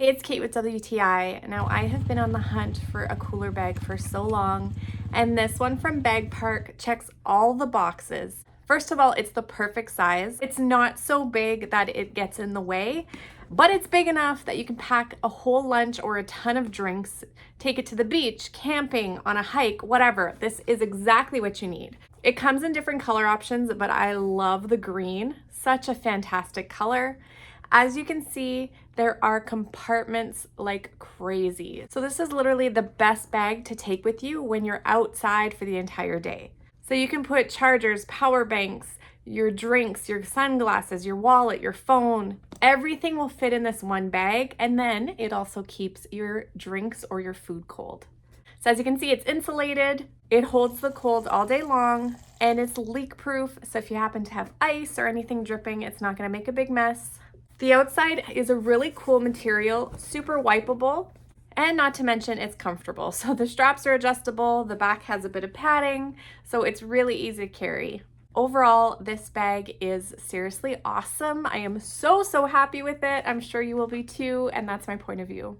Hey, it's Kate with WTI. Now, I have been on the hunt for a cooler bag for so long, and this one from BAGPARKK checks all the boxes. First of all, it's the perfect size. It's not so big that it gets in the way, but it's big enough that you can pack a whole lunch or a ton of drinks, take it to the beach, camping, on a hike, whatever. This is exactly what you need. It comes in different color options, but I love the green. Such a fantastic color. As you can see, there are compartments like crazy. So this is literally the best bag to take with you when you're outside for the entire day. So you can put chargers, power banks, your drinks, your sunglasses, your wallet, your phone, everything will fit in this one bag, and then it also keeps your drinks or your food cold. So as you can see, it's insulated, it holds the cold all day long, and it's leak proof, so if you happen to have ice or anything dripping, it's not gonna make a big mess. The outside is a really cool material, super wipeable, and not to mention it's comfortable. So the straps are adjustable, the back has a bit of padding, so it's really easy to carry. Overall, this bag is seriously awesome. I am so happy with it. I'm sure you will be too, and that's my point of view.